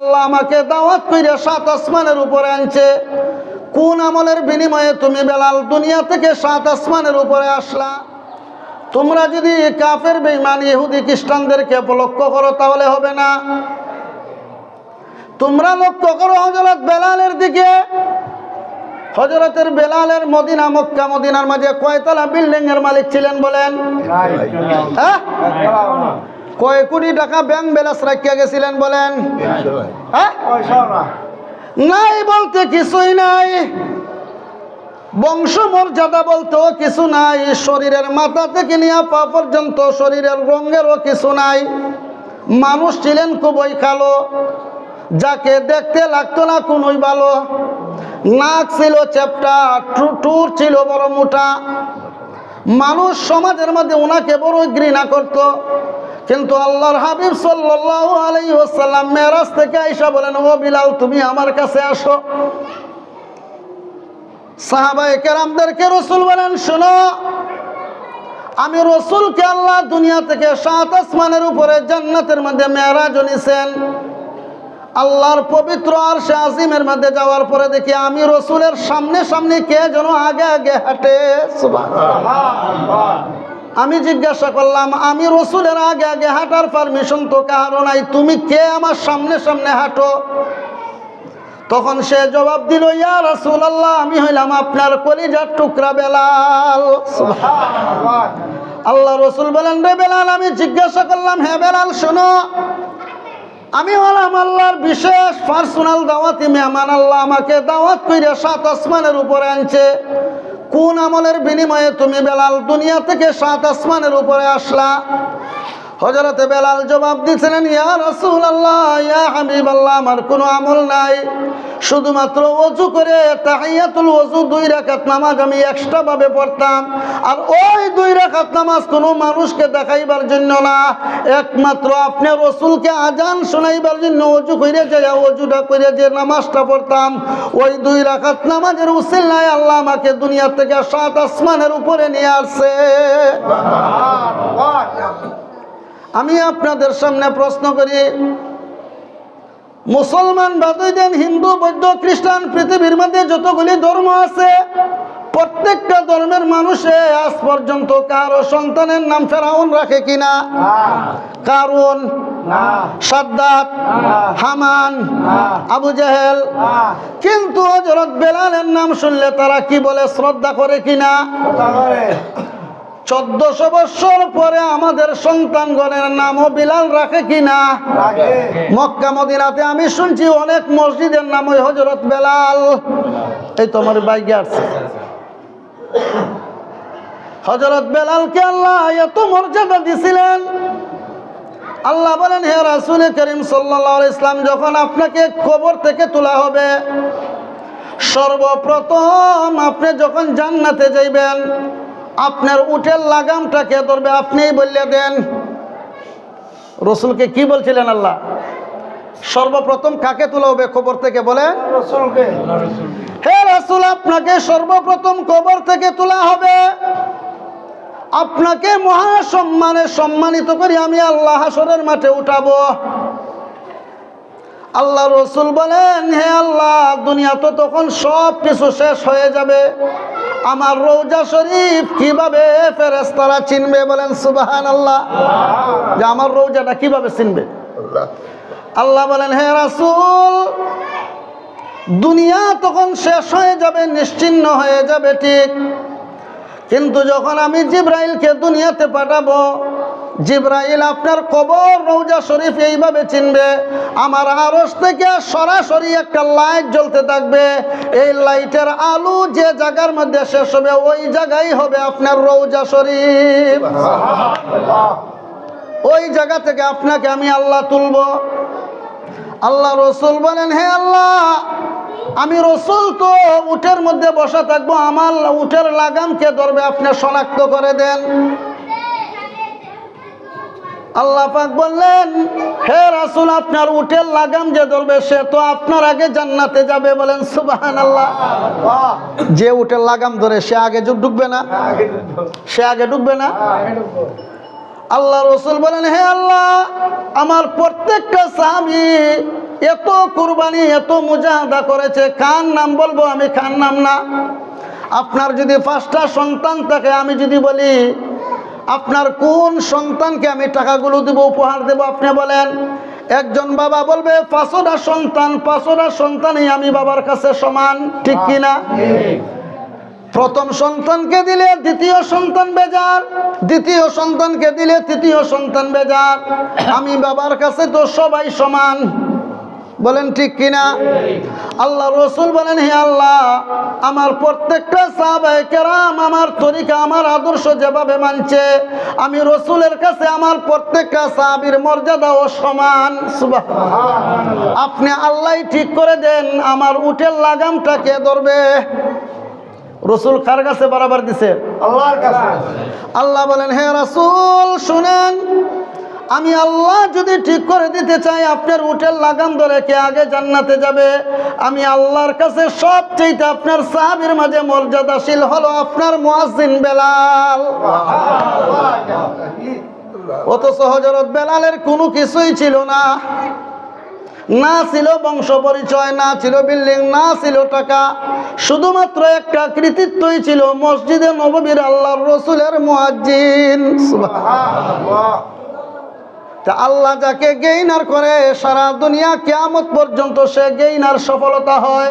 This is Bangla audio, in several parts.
আল্লাহ আমাকে দাওয়াত কইরা 7 আসমানের উপরে আনছে। কোন আমলের বিনিময়ে তুমি বেলাল দুনিয়া থেকে 7 আসমানের উপরে আসলা? তোমরা যদি কাফের বেঈমান ইহুদি খ্রিস্টানদেরকে লক্ষ্য করো তাহলে হবে না। তোমরা লক্ষ্য করো হযরত বেলালের দিকে। হযরতের বেলালের মদিনা মক্কা মদিনার মাঝে কয়তলা বিল্ডিং এর মালিক ছিলেন বলেন? হ্যাঁ, কয় কোটি টাকা ব্যাংক ব্যালেন্স রাখিয়া গেছিলেন বলেন? হ্যাঁ, নাই বলতে কিছুই নাই। বংশ মর্যাদা বলতেও কিছু নাই। শরীরের মাথা থেকে নিয়ে পা পর্যন্ত শরীরের রঙেরও কিছু নাই। মানুষ ছিলেন খুবই কালো, যাকে দেখতে লাগতো না কোনোই ভালো। নাক ছিল চ্যাপ্টা, টুর ছিল বড় মোটা। মানুষ সমাজের মধ্যে ওনাকে বড় ঘৃণা করত। কিন্তু আল্লাহর হাবিব সাল্লাল্লাহু আলাইহি ওয়াসাল্লাম মেরাজ থেকে আয়েশা বলেন, ও বিলাল তুমি আমার কাছে আসো। সাহাবায়ে কেরামদেরকে রাসূল বলেন, শোনো, আমি রাসূলকে আল্লাহ দুনিয়া থেকে 7 আসমানের উপরে জান্নাতের মধ্যে মেরাজ নিছেন। আল্লাহর পবিত্র আরশে আজিমের মধ্যে যাওয়ার পরে দেখি আমি রাসূলের সামনে সামনে কে যেন আগে আগে হাঁটে। সুবহানাল্লাহ। আমি জিজ্ঞাসা করলাম, আমি রাসূলের আগে আগে হাঁটার পারমিশন তো কারো নাই, তুমি কে আমার সামনে সামনে হাঁটো? তখন সে জবাব দিল, ইয়া রাসূলুল্লাহ, আমি হইলাম আপনার কলিজার টুকরা বেলাল। সুবহানাল্লাহ। আল্লাহ রাসূল বলেন, রে বেলাল, আমি জিজ্ঞাসা করলাম, হে বেলাল শোনো, আমি হলাম আল্লাহর বিশেষ পার্সোনাল দাওয়াতি মেহমান। আল্লাহ আমাকে দাওয়াত কইরা 7 আসমানের উপরে আনছে। কোন আমলের বিনিময়ে তুমি বেলাল দুনিয়া থেকে 7 আসমানের উপরে আসলা? হযরতে বেলাল জবাব দিয়েছিলেন, ইয়া রাসূলুল্লাহ, ইয়া হাবিবাল্লাহ, আমার কোনো আমল নাই, শুধুমাত্র ওযু করে তাহিয়াতুল ওযু 2 রাকাত নামাজ আমি এক্সট্রা ভাবে পড়তাম। আর ওই 2 রাকাত নামাজ কোনো মানুষকে দেখাইবার জন্য না, একমাত্র আপনি রাসূলকে আজান শোনাইবার জন্য ওযু কইরা যায় ওযুটা কইরা যে নামাজটা পড়তাম, ওই 2 রাকাত নামাজের উসিলায় আল্লাহ আমাকে দুনিয়া থেকে 7 আসমানের উপরে নিয়ে আসছে। আমি আপনাদের সামনে প্রশ্ন করি, মুসলমান বাদই দেন, হিন্দু বৌদ্ধ খ্রিস্টান, পৃথিবীর মধ্যে যতগুলি ধর্ম আছে প্রত্যেকটা ধর্মের মানুষে আজ পর্যন্ত কারো সন্তানের নাম ফেরাউন রাখে কিনা? কারুন, সাদ্দাত, হামান, আবু জেহেল। কিন্তু হযরত বেলালের নাম শুনলে তারা কি বলে? শ্রদ্ধা করে কিনা? 1400 বছর পরে আমাদের সন্তানগণের নামও বিলাল রাখে কিনা? মক্কা মদিনাতে আমি শুনছি অনেক মসজিদের নাম ওই হযরত বেলাল। এই তো আমার বাইকে আসছে। হযরত বেলালকে আল্লাহ এত মর্যাদা দিছিলেন। আল্লাহ বলেন, হে রাসূল করিম সাল্লাল্লাহু আলাইহি ওয়াসাল্লাম, যখন আপনাকে কবর থেকে তোলা হবে, সর্বপ্রথম আপনি যখন জান্নাতে যাইবেন, আপনার উটের লাগামটা কে ধরবে? আপনিই বললে দেন। রাসূলকে কি বলছিলেন আল্লাহ? সর্বপ্রথম কাকে তোলা হবে কবর থেকে? বলে রাসূলকে। হে রাসূল, আপনাকে সর্বপ্রথম কবর থেকে তোলা হবে, আপনাকে মহা সম্মানে সম্মানিত করে আমি আল্লাহ হাসরের মাঠে উঠাবো। আল্লাহ রাসূল বলেন, হে আল্লাহ, দুনিয়া তো তখন সব কিছু শেষ হয়ে যাবে, আমার রওজা শরীফ কিভাবে ফেরেশতারা চিনবে? বলেন সুবহানাল্লাহ। যে আমার রওজাটা কিভাবে চিনবে? আল্লাহ বলেন, হে রাসূল, দুনিয়া তখন শেষ হয়ে যাবে, নিশ্চিহ্ন হয়ে যাবে ঠিক, কিন্তু যখন আমি জিবরাইলকে দুনিয়াতে পাঠাবো, জিবরাইল আপনার কবর রওজা শরীফ এইভাবে চিনবে। আমার আরশ থেকে সরাসরি একটা লাইট জ্বলতে থাকবে, এই লাইটের আলো যে জায়গার মধ্যে শেষ হবে ওই জায়গায় হবে আপনার রওজা শরীফ। ওই জায়গা থেকে আপনাকে আমি আল্লাহ তুলবো। আল্লাহ রাসূল বলেন, হে আল্লাহ, আমি রাসূল তো উটের মধ্যে বসা থাকবো, আমার উটের লাগাম কে ধরবে? আপনি শনাক্ত করে দেন। আল্লাহ পাক বললেন, হে রাসূল, আপনার উটের লাগাম যে ধরবে সে তো আপনার আগে জান্নাতে যাবে। বলেন সুবহানাল্লাহ। যে উটের লাগাম ধরে সে আগে ঢুকবে না? সে আগে ঢুকবে না? আল্লাহ রাসূল বলেন, হে আল্লাহ, আমার প্রত্যেকটা সাহাবী এত কুরবানি এত মুজাহাদা করেছে, কার নাম বলবো আমি, কার নাম না? আপনার যদি 5টা সন্তান থাকে, আমি যদি বলি আপনার কোন সন্তানকে আমি টাকাগুলো দেব, উপহার দেব, আপনি বলেন। একজন বাবা বলবে 5টা সন্তান, 5টা সন্তানই আমি বাবার কাছে সমান, ঠিক কিনা? প্রথম সন্তানকে দিলে দ্বিতীয় সন্তান বেজার, দ্বিতীয় সন্তানকে দিলে তৃতীয় সন্তান বেজার, আমি বাবার কাছে তো সবাই সমান, বলেন ঠিক কিনা? আল্লাহ রসুল বলেন, হে আল্লাহ, আমার প্রত্যেকটা সাহাবায়ে কেরাম আমার তরিকা আমার আদর্শ যেভাবে মানছে, আমি রসুলের কাছে আমার প্রত্যেকটা সাহাবীর মর্যাদাও সমান। সুবহানাল্লাহ। আপনি আল্লাহ ঠিক করে দেন আমার উটের লাগামটা কে ধরবে? রসুল কার কাছে বরাবর দিছে? আল্লাহর কাছে। আল্লাহ বলেন, হে রাসূল শুনেন, আমি আল্লাহ যদি ঠিক করে দিতে চাই আপনার উটের লাগাম ধরে কে আগে জান্নাতে যাবে, আমি আল্লাহর কাছে সবচেয়ে আপনার সাহাবীর মাঝে মর্যাদাশীল হলো আপনার মুয়াজ্জিন বেলাল। অথচ হযরত বেলালের কোনো কিছুই ছিল না, না ছিল বংশ পরিচয়, না ছিল বিল্ডিং, না ছিল টাকা, শুধুমাত্র একটা কৃতিত্বই ছিল, মসজিদে নববীর আল্লাহর রসুলের মুয়াজ্জিন। সুবহানাল্লাহ। তা আল্লাহ যাকে গেইনার করে সারা দুনিয়া কিয়ামত পর্যন্ত সে গেইনার সফলতা হয়।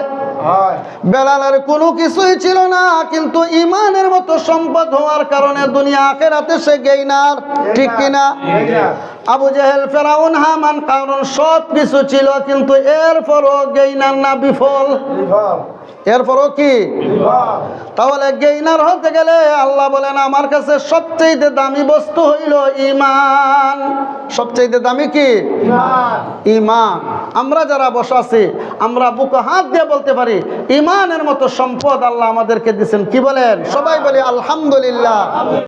বেলালের কোনো কিছুই ছিল না, কিন্তু ইমানের মতো সম্পদ হওয়ার কারণে দুনিয়া আখিরাতে সে গেইনার, ঠিক কিনা? আবু জেহেল, ফেরাউন, হামান, কারুন সব কিছু ছিল, কিন্তু এরপরও গেইনার না বিফল? এরপরও কি? তাহলে গেইনার হতে গেলে আল্লাহ বলেন আমার কাছে সবচেয়ে দামি বস্তু হইল ঈমান। সবচেয়ে দামি কি? ঈমান। আমরা যারা বসে আছি আমরা বুকে হাত দিয়ে বলতে পারি ঈমানের মতো সম্পদ আল্লাহ আমাদেরকে দিয়েছেন। কি বলেন? সবাই বলি আলহামদুলিল্লাহ।